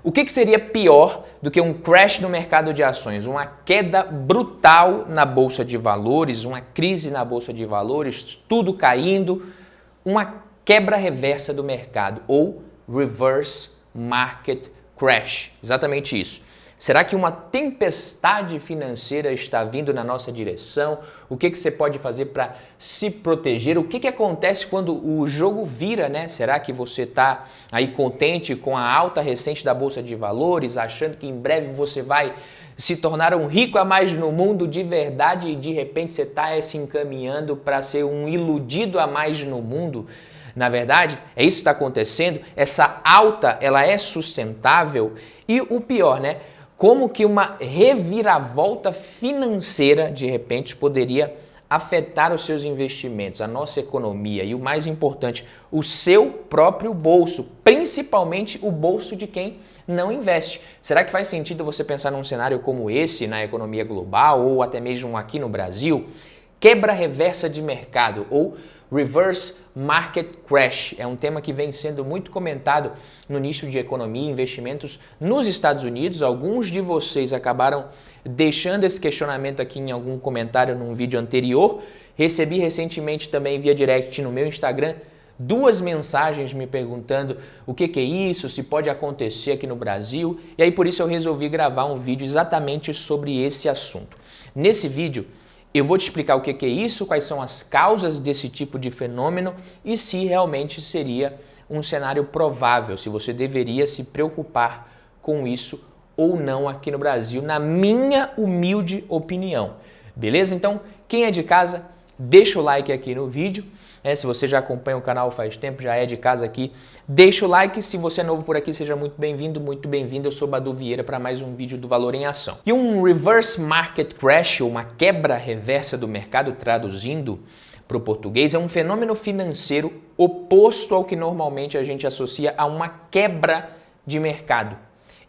O que seria pior do que um crash no mercado de ações? Uma queda brutal na bolsa de valores, uma crise na bolsa de valores, tudo caindo, uma quebra reversa do mercado ou reverse market crash. Exatamente isso. Será que uma tempestade financeira está vindo na nossa direção? O que você pode fazer para se proteger? O que acontece quando o jogo vira, né? Será que você está aí contente com a alta recente da Bolsa de Valores, achando que em breve você vai se tornar um rico a mais no mundo de verdade e de repente você está se encaminhando para ser um iludido a mais no mundo? Na verdade, é isso que está acontecendo. Essa alta, ela é sustentável e o pior, né? Como que uma reviravolta financeira, de repente, poderia afetar os seus investimentos, a nossa economia e, o mais importante, o seu próprio bolso, principalmente o bolso de quem não investe. Será que faz sentido você pensar num cenário como esse na economia global ou até mesmo aqui no Brasil? Quebra reversa de mercado ou reverse market crash é um tema que vem sendo muito comentado no nicho de economia e investimentos nos Estados Unidos. Alguns de vocês acabaram deixando esse questionamento aqui em algum comentário num vídeo anterior. Recebi recentemente também via direct no meu Instagram 2 mensagens me perguntando o que é isso, se pode acontecer aqui no Brasil. E aí por isso eu resolvi gravar um vídeo exatamente sobre esse assunto. Nesse vídeo eu vou te explicar o que é isso, quais são as causas desse tipo de fenômeno e se realmente seria um cenário provável, se você deveria se preocupar com isso ou não aqui no Brasil, na minha humilde opinião. Beleza? Então, quem é de casa, deixa o like aqui no vídeo. Se você já acompanha o canal faz tempo, já é de casa aqui, deixa o like. Se você é novo por aqui, seja muito bem-vindo, muito bem-vindo. Eu sou Badu Vieira para mais um vídeo do Valor em Ação. E um reverse market crash, ou uma quebra reversa do mercado, traduzindo para o português, é um fenômeno financeiro oposto ao que normalmente a gente associa a uma quebra de mercado.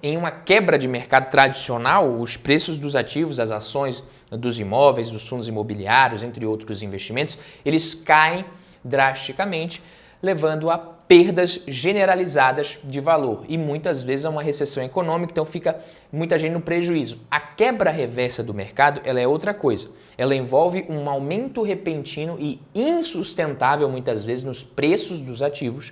Em uma quebra de mercado tradicional, os preços dos ativos, as ações dos imóveis, dos fundos imobiliários, entre outros investimentos, eles caem drasticamente, levando a perdas generalizadas de valor e muitas vezes a uma recessão econômica, então fica muita gente no prejuízo. A quebra reversa do mercado, ela é outra coisa. Ela envolve um aumento repentino e insustentável muitas vezes nos preços dos ativos.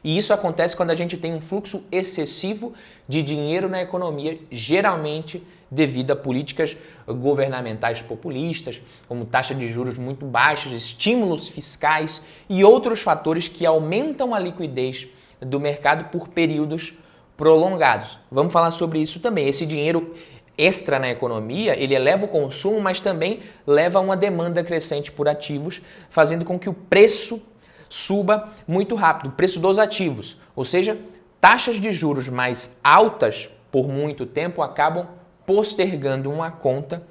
E isso acontece quando a gente tem um fluxo excessivo de dinheiro na economia, geralmente devido a políticas governamentais populistas, como taxa de juros muito baixas, estímulos fiscais e outros fatores que aumentam a liquidez do mercado por períodos prolongados. Vamos falar sobre isso também. Esse dinheiro extra na economia, ele eleva o consumo, mas também leva a uma demanda crescente por ativos, fazendo com que o preço suba muito rápido, o preço dos ativos. Ou seja, taxas de juros mais altas por muito tempo acabam postergando uma conta,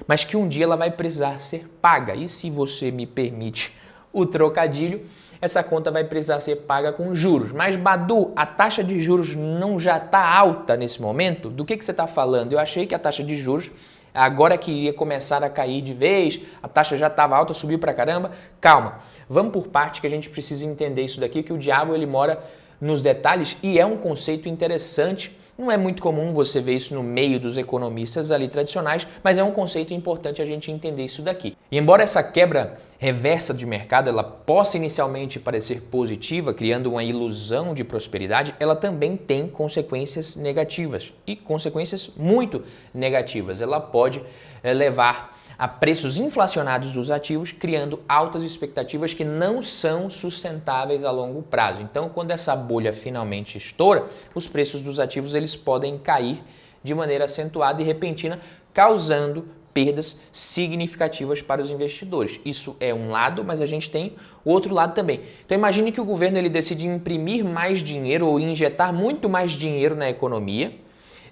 mas que um dia ela vai precisar ser paga. E se você me permite o trocadilho, essa conta vai precisar ser paga com juros. Mas Badu, a taxa de juros não já está alta nesse momento? Do que você está falando? Eu achei que a taxa de juros agora que iria começar a cair de vez, a taxa já estava alta, subiu pra caramba. Calma, vamos por parte que a gente precisa entender isso daqui, que o diabo ele mora nos detalhes e é um conceito interessante. Não é muito comum você ver isso no meio dos economistas ali tradicionais, mas é um conceito importante a gente entender isso daqui. E embora essa quebra reversa de mercado ela possa inicialmente parecer positiva, criando uma ilusão de prosperidade, ela também tem consequências negativas e consequências muito negativas. Ela pode levar a preços inflacionados dos ativos, criando altas expectativas que não são sustentáveis a longo prazo. Então, quando essa bolha finalmente estoura, os preços dos ativos eles podem cair de maneira acentuada e repentina, causando perdas significativas para os investidores. Isso é um lado, mas a gente tem o outro lado também. Então, imagine que o governo ele decide imprimir mais dinheiro ou injetar muito mais dinheiro na economia,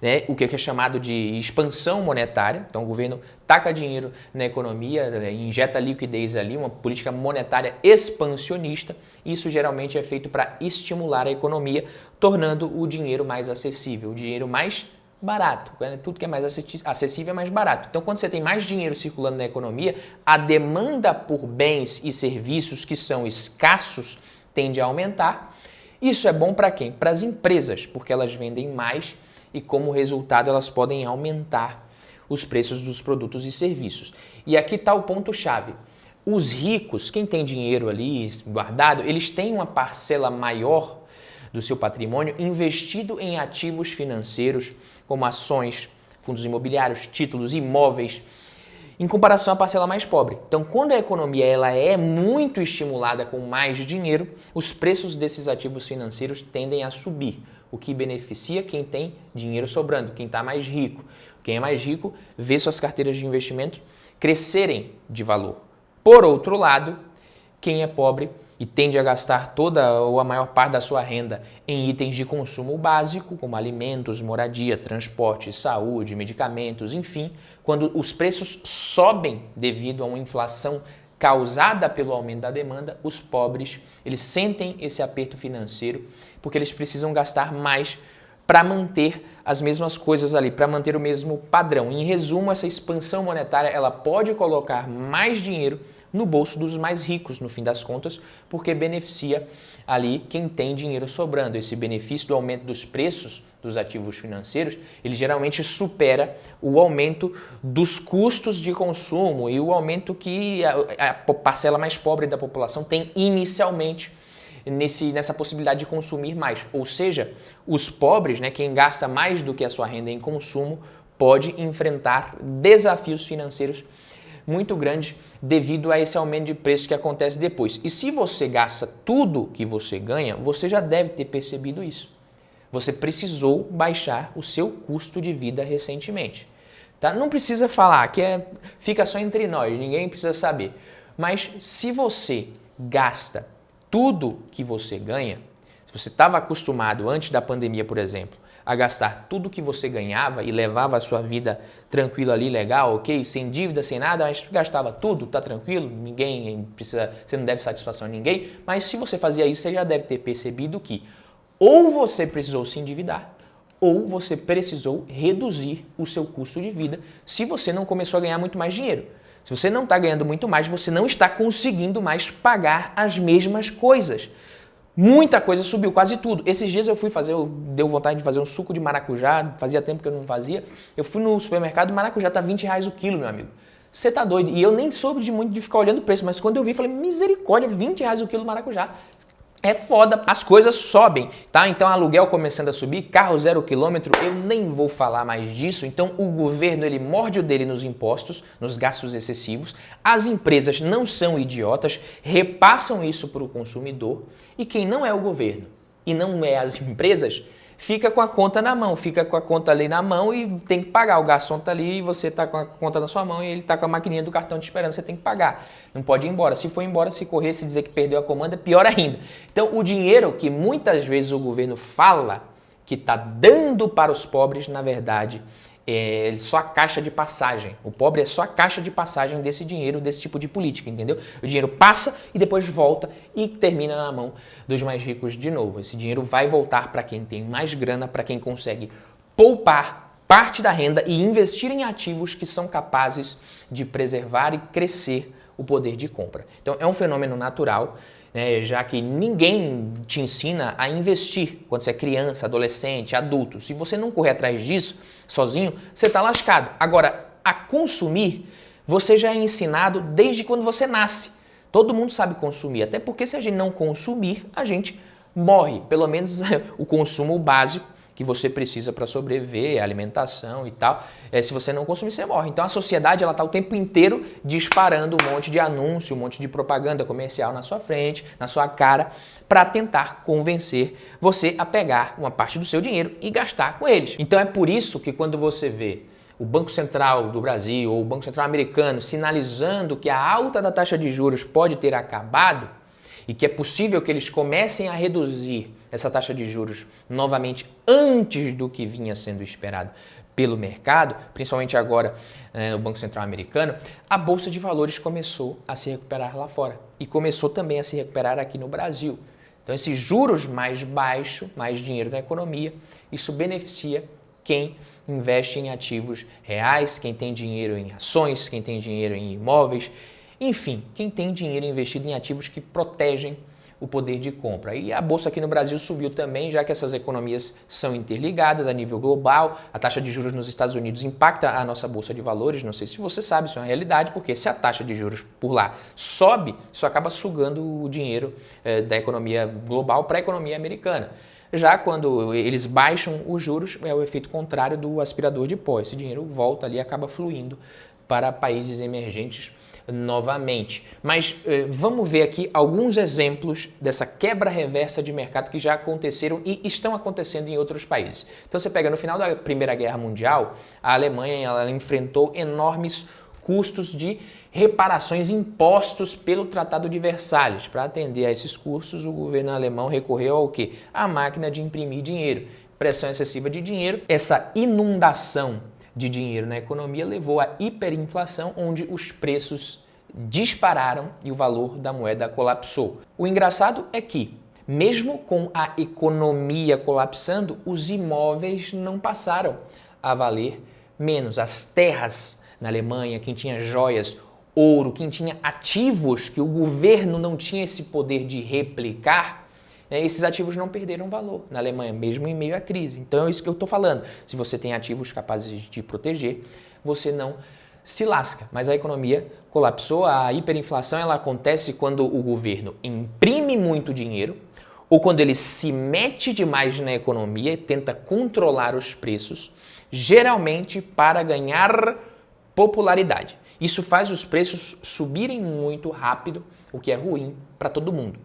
né, o que é chamado de expansão monetária. Então o governo taca dinheiro na economia, injeta liquidez ali, uma política monetária expansionista. Isso geralmente é feito para estimular a economia, tornando o dinheiro mais acessível, o dinheiro mais barato. Tudo que é mais acessível é mais barato. Então quando você tem mais dinheiro circulando na economia, a demanda por bens e serviços que são escassos tende a aumentar. Isso é bom para quem? Para as empresas, porque elas vendem mais e, como resultado, elas podem aumentar os preços dos produtos e serviços. E aqui está o ponto-chave. Os ricos, quem tem dinheiro ali guardado, eles têm uma parcela maior do seu patrimônio investido em ativos financeiros, como ações, fundos imobiliários, títulos, imóveis, em comparação à parcela mais pobre. Então, quando a economia ela é muito estimulada com mais dinheiro, os preços desses ativos financeiros tendem a subir, o que beneficia quem tem dinheiro sobrando, quem está mais rico. Quem é mais rico vê suas carteiras de investimento crescerem de valor. Por outro lado, quem é pobre e tende a gastar toda ou a maior parte da sua renda em itens de consumo básico, como alimentos, moradia, transporte, saúde, medicamentos, enfim, quando os preços sobem devido a uma inflação causada pelo aumento da demanda, os pobres, eles sentem esse aperto financeiro porque eles precisam gastar mais para manter as mesmas coisas ali, para manter o mesmo padrão. Em resumo, essa expansão monetária ela pode colocar mais dinheiro no bolso dos mais ricos, no fim das contas, porque beneficia ali quem tem dinheiro sobrando. Esse benefício do aumento dos preços dos ativos financeiros, ele geralmente supera o aumento dos custos de consumo e o aumento que a parcela mais pobre da população tem inicialmente nessa possibilidade de consumir mais. Ou seja, os pobres, quem gasta mais do que a sua renda em consumo, pode enfrentar desafios financeiros muito grandes devido a esse aumento de preço que acontece depois. E se você gasta tudo que você ganha, você já deve ter percebido isso. Você precisou baixar o seu custo de vida recentemente. Tá? Não precisa falar, fica só entre nós, ninguém precisa saber. Mas se você gasta tudo que você ganha, se você estava acostumado antes da pandemia, por exemplo, a gastar tudo que você ganhava e levava a sua vida tranquila ali, legal, ok, sem dívida, sem nada, mas gastava tudo, tá tranquilo, ninguém precisa, você não deve satisfação a ninguém, mas se você fazia isso, você já deve ter percebido que ou você precisou se endividar, ou você precisou reduzir o seu custo de vida se você não começou a ganhar muito mais dinheiro. Se você não está ganhando muito mais, você não está conseguindo mais pagar as mesmas coisas. Muita coisa subiu, quase tudo. Esses dias deu vontade de fazer um suco de maracujá, fazia tempo que eu não fazia. Eu fui no supermercado, o maracujá tá R$20 o quilo, meu amigo. Você tá doido? E eu nem soube muito de ficar olhando o preço, mas quando eu vi, falei, misericórdia, R$20 o quilo do maracujá. É foda, as coisas sobem, tá? Então aluguel começando a subir, carro 0 quilômetro, eu nem vou falar mais disso. Então o governo ele morde o dele nos impostos, nos gastos excessivos. As empresas não são idiotas, repassam isso para o consumidor. E quem não é o governo e não é as empresas, fica com a conta na mão, fica com a conta ali na mão e tem que pagar. O garçom tá ali e você tá com a conta na sua mão e ele tá com a maquininha do cartão te esperando, você tem que pagar. Não pode ir embora. Se for embora, se correr, se dizer que perdeu a comanda, pior ainda. Então, o dinheiro que muitas vezes o governo fala que tá dando para os pobres, na verdade, é só a caixa de passagem. O pobre é só a caixa de passagem desse dinheiro, desse tipo de política, entendeu? O dinheiro passa e depois volta e termina na mão dos mais ricos de novo. Esse dinheiro vai voltar para quem tem mais grana, para quem consegue poupar parte da renda e investir em ativos que são capazes de preservar e crescer o poder de compra. Então é um fenômeno natural, já que ninguém te ensina a investir quando você é criança, adolescente, adulto. Se você não correr atrás disso sozinho, você está lascado. Agora, a consumir, você já é ensinado desde quando você nasce. Todo mundo sabe consumir, até porque se a gente não consumir, a gente morre. Pelo menos o consumo básico que você precisa para sobreviver, alimentação e tal. Se você não consumir, você morre. Então a sociedade ela está o tempo inteiro disparando um monte de anúncio, um monte de propaganda comercial na sua frente, na sua cara, para tentar convencer você a pegar uma parte do seu dinheiro e gastar com eles. Então é por isso que quando você vê o Banco Central do Brasil ou o Banco Central americano sinalizando que a alta da taxa de juros pode ter acabado e que é possível que eles comecem a reduzir essa taxa de juros novamente antes do que vinha sendo esperado pelo mercado, principalmente agora no Banco Central americano, a Bolsa de Valores começou a se recuperar lá fora e começou também a se recuperar aqui no Brasil. Então esses juros mais baixos, mais dinheiro na economia, isso beneficia quem investe em ativos reais, quem tem dinheiro em ações, quem tem dinheiro em imóveis, enfim, quem tem dinheiro investido em ativos que protegem o poder de compra. E a bolsa aqui no Brasil subiu também, já que essas economias são interligadas a nível global. A taxa de juros nos Estados Unidos impacta a nossa bolsa de valores. Não sei se você sabe, isso é uma realidade, porque se a taxa de juros por lá sobe, isso acaba sugando o dinheiro da economia global para a economia americana. Já quando eles baixam os juros, é o efeito contrário do aspirador de pó. Esse dinheiro volta ali e acaba fluindo para países emergentes novamente. Mas vamos ver aqui alguns exemplos dessa quebra reversa de mercado que já aconteceram e estão acontecendo em outros países. Então você pega no final da Primeira Guerra Mundial, a Alemanha ela enfrentou enormes custos de reparações impostos pelo Tratado de Versalhes. Para atender a esses custos, o governo alemão recorreu ao quê? À máquina de imprimir dinheiro. Pressão excessiva de dinheiro, essa inundação de dinheiro na economia levou à hiperinflação, onde os preços dispararam e o valor da moeda colapsou. O engraçado é que, mesmo com a economia colapsando, os imóveis não passaram a valer menos. As terras na Alemanha, quem tinha joias, ouro, quem tinha ativos que o governo não tinha esse poder de replicar, esses ativos não perderam valor na Alemanha, mesmo em meio à crise. Então é isso que eu estou falando. Se você tem ativos capazes de te proteger, você não se lasca. Mas a economia colapsou, a hiperinflação ela acontece quando o governo imprime muito dinheiro ou quando ele se mete demais na economia e tenta controlar os preços, geralmente para ganhar popularidade. Isso faz os preços subirem muito rápido, o que é ruim para todo mundo.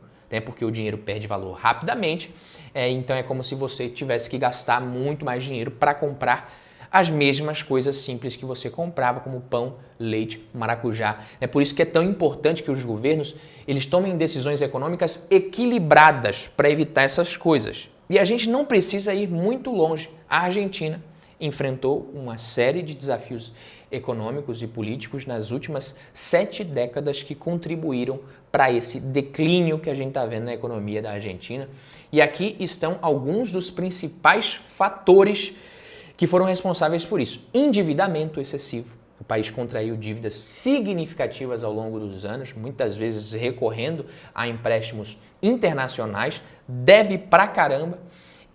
Porque o dinheiro perde valor rapidamente, então é como se você tivesse que gastar muito mais dinheiro para comprar as mesmas coisas simples que você comprava, como pão, leite, maracujá. É por isso que é tão importante que os governos eles tomem decisões econômicas equilibradas para evitar essas coisas. E a gente não precisa ir muito longe. A Argentina enfrentou uma série de desafios econômicos e políticos nas últimas 7 décadas que contribuíram para esse declínio que a gente está vendo na economia da Argentina. E aqui estão alguns dos principais fatores que foram responsáveis por isso. Endividamento excessivo. O país contraiu dívidas significativas ao longo dos anos, muitas vezes recorrendo a empréstimos internacionais, deve pra caramba.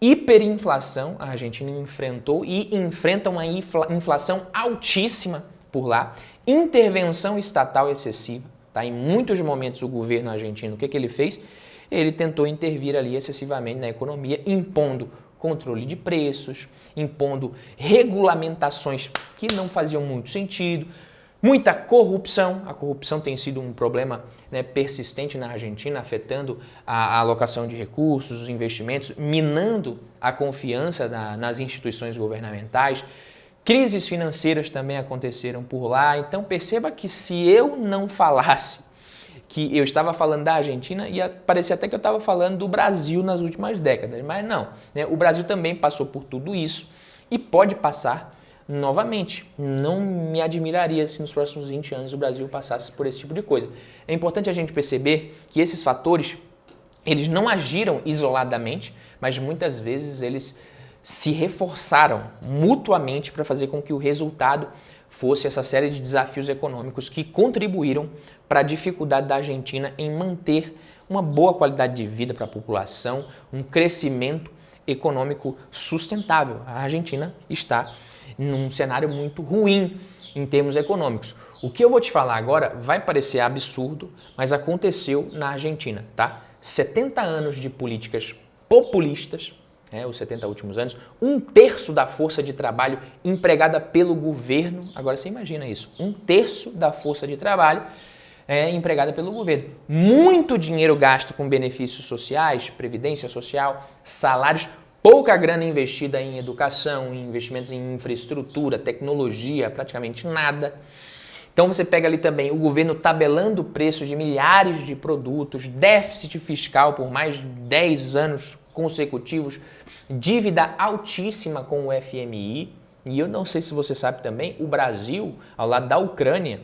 Hiperinflação, a Argentina enfrentou e enfrenta uma inflação altíssima por lá. Intervenção estatal excessiva. Tá? Em muitos momentos o governo argentino, o que ele fez? Ele tentou intervir ali excessivamente na economia, impondo controle de preços, impondo regulamentações que não faziam muito sentido, muita corrupção. A corrupção tem sido um problema persistente na Argentina, afetando a alocação de recursos, os investimentos, minando a confiança nas instituições governamentais. Crises financeiras também aconteceram por lá. Então perceba que se eu não falasse que eu estava falando da Argentina, ia parecer até que eu estava falando do Brasil nas últimas décadas, mas não. O Brasil também passou por tudo isso e pode passar novamente. Não me admiraria se nos próximos 20 anos o Brasil passasse por esse tipo de coisa. É importante a gente perceber que esses fatores, eles não agiram isoladamente, mas muitas vezes eles se reforçaram mutuamente para fazer com que o resultado fosse essa série de desafios econômicos que contribuíram para a dificuldade da Argentina em manter uma boa qualidade de vida para a população, um crescimento econômico sustentável. A Argentina está num cenário muito ruim em termos econômicos. O que eu vou te falar agora vai parecer absurdo, mas aconteceu na Argentina, tá? 70 anos de políticas populistas, os 70 últimos anos, 1/3 da força de trabalho empregada pelo governo, agora você imagina isso, 1/3 da força de trabalho é empregada pelo governo. Muito dinheiro gasto com benefícios sociais, previdência social, salários, pouca grana investida em educação, em investimentos em infraestrutura, tecnologia, praticamente nada. Então você pega ali também o governo tabelando o preço de milhares de produtos, déficit fiscal por mais de 10 anos consecutivos, dívida altíssima com o FMI. E eu não sei se você sabe também, o Brasil, ao lado da Ucrânia,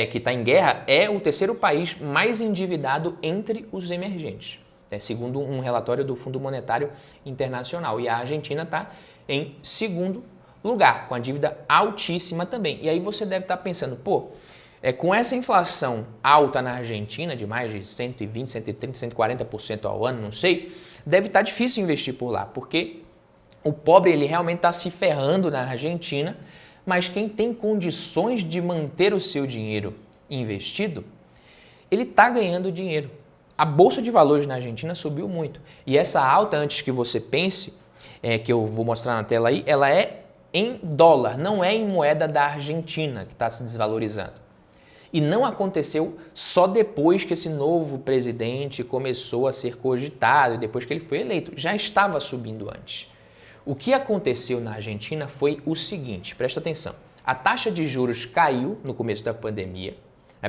que está em guerra, é o terceiro país mais endividado entre os emergentes, segundo um relatório do Fundo Monetário Internacional. E a Argentina está em segundo lugar, com a dívida altíssima também. E aí você deve estar pensando, Com essa inflação alta na Argentina, de mais de 120, 130, 140% ao ano, não sei, deve estar difícil investir por lá, porque o pobre ele realmente está se ferrando na Argentina, mas quem tem condições de manter o seu dinheiro investido, ele está ganhando dinheiro. A Bolsa de Valores na Argentina subiu muito. E essa alta, antes que você pense, que eu vou mostrar na tela aí, ela é em dólar, não é em moeda da Argentina que está se desvalorizando. E não aconteceu só depois que esse novo presidente começou a ser cogitado, e depois que ele foi eleito. Já estava subindo antes. O que aconteceu na Argentina foi o seguinte, presta atenção. A taxa de juros caiu no começo da pandemia,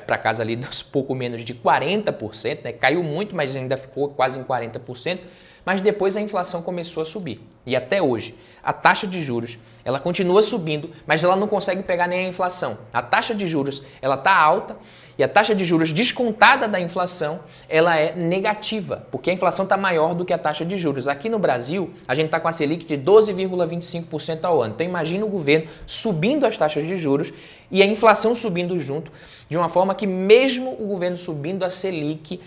para casa ali dos pouco menos de 40%, caiu muito, mas ainda ficou quase em 40%, mas depois a inflação começou a subir. E até hoje, a taxa de juros, ela continua subindo, mas ela não consegue pegar nem a inflação. A taxa de juros, ela está alta e a taxa de juros descontada da inflação, ela é negativa, porque a inflação está maior do que a taxa de juros. Aqui no Brasil, a gente está com a Selic de 12,25% ao ano. Então imagina o governo subindo as taxas de juros e a inflação subindo junto, de uma forma que mesmo o governo subindo a Selic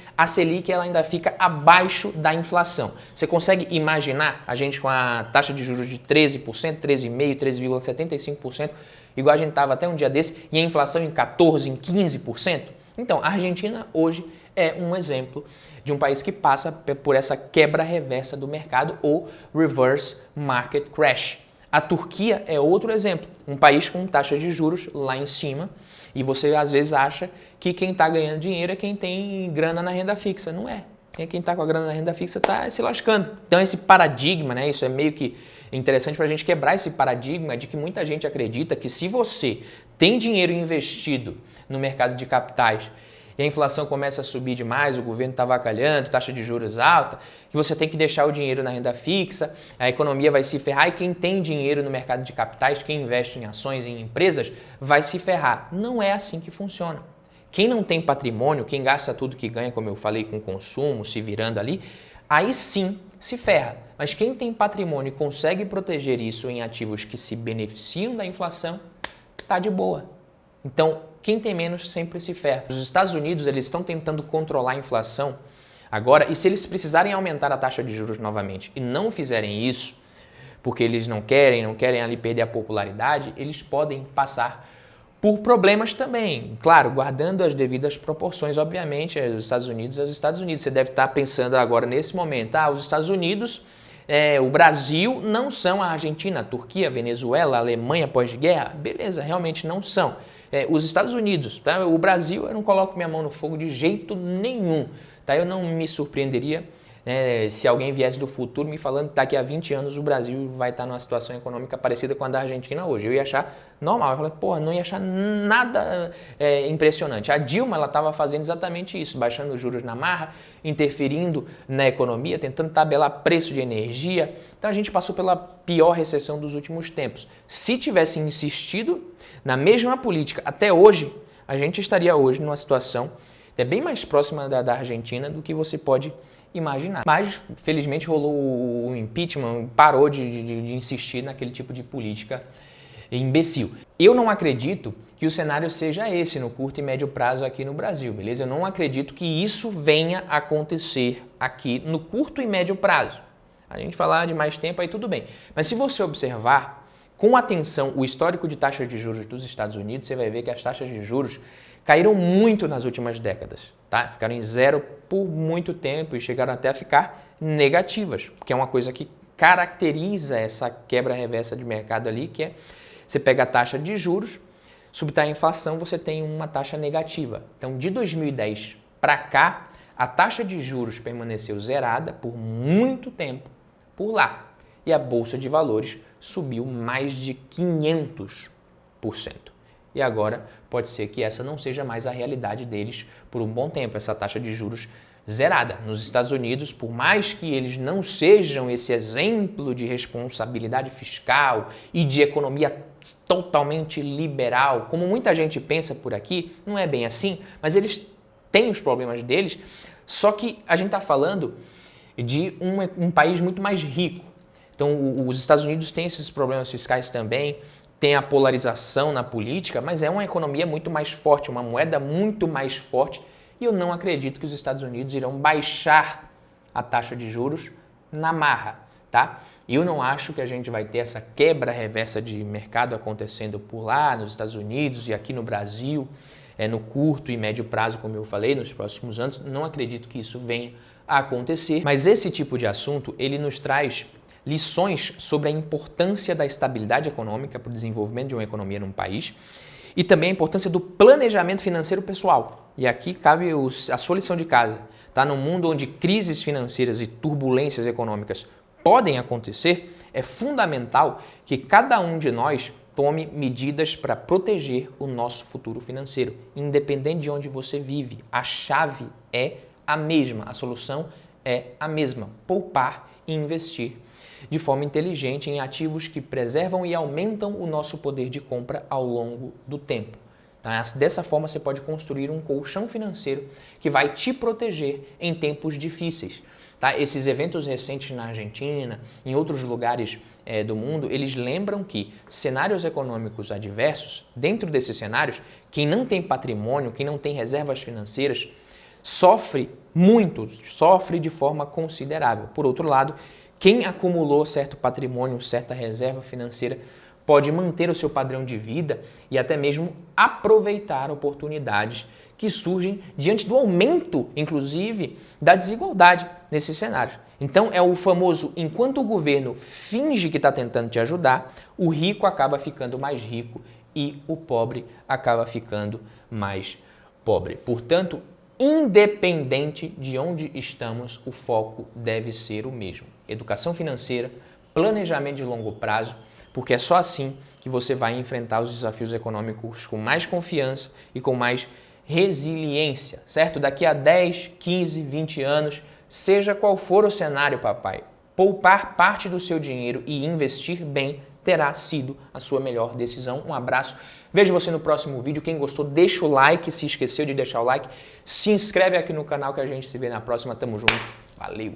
ela ainda fica abaixo da inflação. Você consegue imaginar a gente com a taxa de juros de 13%, 13,5%, 13,75%, igual a gente estava até um dia desse, e a inflação em 14%, em 15%? Então, a Argentina hoje é um exemplo de um país que passa por essa quebra reversa do mercado ou reverse market crash. A Turquia é outro exemplo, um país com taxa de juros lá em cima, e você às vezes acha que quem está ganhando dinheiro é quem tem grana na renda fixa. Não é. Quem está com a grana na renda fixa está se lascando. Então esse paradigma, isso é meio que interessante para a gente quebrar esse paradigma de que muita gente acredita que se você tem dinheiro investido no mercado de capitais e a inflação começa a subir demais, o governo está avacalhando, taxa de juros alta, que você tem que deixar o dinheiro na renda fixa, a economia vai se ferrar e quem tem dinheiro no mercado de capitais, quem investe em ações, em empresas, vai se ferrar. Não é assim que funciona. Quem não tem patrimônio, quem gasta tudo que ganha, como eu falei, com consumo, se virando ali, aí sim se ferra. Mas quem tem patrimônio e consegue proteger isso em ativos que se beneficiam da inflação, tá de boa. Então, quem tem menos sempre se ferra. Os Estados Unidos eles estão tentando controlar a inflação agora, e se eles precisarem aumentar a taxa de juros novamente e não fizerem isso, porque eles não querem ali perder a popularidade, eles podem passar por problemas também. Claro, guardando as devidas proporções, obviamente, os Estados Unidos é os Estados Unidos. Você deve estar pensando agora nesse momento, os Estados Unidos, o Brasil não são a Argentina, a Turquia, a Venezuela, a Alemanha pós-guerra. Beleza, realmente não são. Os Estados Unidos, tá? O Brasil, eu não coloco minha mão no fogo de jeito nenhum. Tá? Eu não me surpreenderia se alguém viesse do futuro me falando que daqui a 20 anos o Brasil vai estar numa situação econômica parecida com a da Argentina hoje. Eu ia achar normal. Eu falei, não ia achar nada impressionante. A Dilma, ela estava fazendo exatamente isso, baixando os juros na marra, interferindo na economia, tentando tabelar preço de energia. Então a gente passou pela pior recessão dos últimos tempos. Se tivesse insistido na mesma política até hoje, a gente estaria hoje numa situação bem mais próxima da Argentina do que você pode imaginar. Mas, felizmente, rolou o impeachment, parou de insistir naquele tipo de política imbecil. Eu não acredito que o cenário seja esse no curto e médio prazo aqui no Brasil, beleza? Eu não acredito que isso venha a acontecer aqui no curto e médio prazo. A gente falar de mais tempo aí tudo bem. Mas se você observar com atenção o histórico de taxas de juros dos Estados Unidos, você vai ver que as taxas de juros caíram muito nas últimas décadas, tá? Ficaram em zero por muito tempo e chegaram até a ficar negativas, que é uma coisa que caracteriza essa quebra reversa de mercado ali, que é você pega a taxa de juros, subtrai a inflação, você tem uma taxa negativa. Então, de 2010 para cá, a taxa de juros permaneceu zerada por muito tempo por lá. E a Bolsa de Valores subiu mais de 500%. E agora pode ser que essa não seja mais a realidade deles por um bom tempo, essa taxa de juros zerada. Nos Estados Unidos, por mais que eles não sejam esse exemplo de responsabilidade fiscal e de economia totalmente liberal, como muita gente pensa por aqui, não é bem assim, mas eles têm os problemas deles, só que a gente está falando de um país muito mais rico. Então, os Estados Unidos têm esses problemas fiscais também, tem a polarização na política, mas é uma economia muito mais forte, uma moeda muito mais forte, e eu não acredito que os Estados Unidos irão baixar a taxa de juros na marra, tá? E eu não acho que a gente vai ter essa quebra reversa de mercado acontecendo por lá, nos Estados Unidos e aqui no Brasil, no curto e médio prazo, como eu falei, nos próximos anos. Não acredito que isso venha a acontecer, mas esse tipo de assunto, ele nos traz lições sobre a importância da estabilidade econômica para o desenvolvimento de uma economia num país e também a importância do planejamento financeiro pessoal. E aqui cabe a sua lição de casa. Tá? Num mundo onde crises financeiras e turbulências econômicas podem acontecer, é fundamental que cada um de nós tome medidas para proteger o nosso futuro financeiro, independente de onde você vive. A chave é a mesma, a solução é a mesma: poupar e investir de forma inteligente em ativos que preservam e aumentam o nosso poder de compra ao longo do tempo. Tá? Dessa forma, você pode construir um colchão financeiro que vai te proteger em tempos difíceis. Tá? Esses eventos recentes na Argentina, em outros lugares do mundo, eles lembram que cenários econômicos adversos, dentro desses cenários, quem não tem patrimônio, quem não tem reservas financeiras, sofre muito, sofre de forma considerável. Por outro lado, quem acumulou certo patrimônio, certa reserva financeira, pode manter o seu padrão de vida e até mesmo aproveitar oportunidades que surgem diante do aumento, inclusive, da desigualdade nesses cenários. Então é o famoso: enquanto o governo finge que está tentando te ajudar, o rico acaba ficando mais rico e o pobre acaba ficando mais pobre. Portanto, independente de onde estamos, o foco deve ser o mesmo: educação financeira, planejamento de longo prazo, porque é só assim que você vai enfrentar os desafios econômicos com mais confiança e com mais resiliência, certo? Daqui a 10, 15, 20 anos, seja qual for o cenário, papai, poupar parte do seu dinheiro e investir bem terá sido a sua melhor decisão. Um abraço, vejo você no próximo vídeo. Quem gostou, deixa o like, se esqueceu de deixar o like, se inscreve aqui no canal que a gente se vê na próxima. Tamo junto, valeu!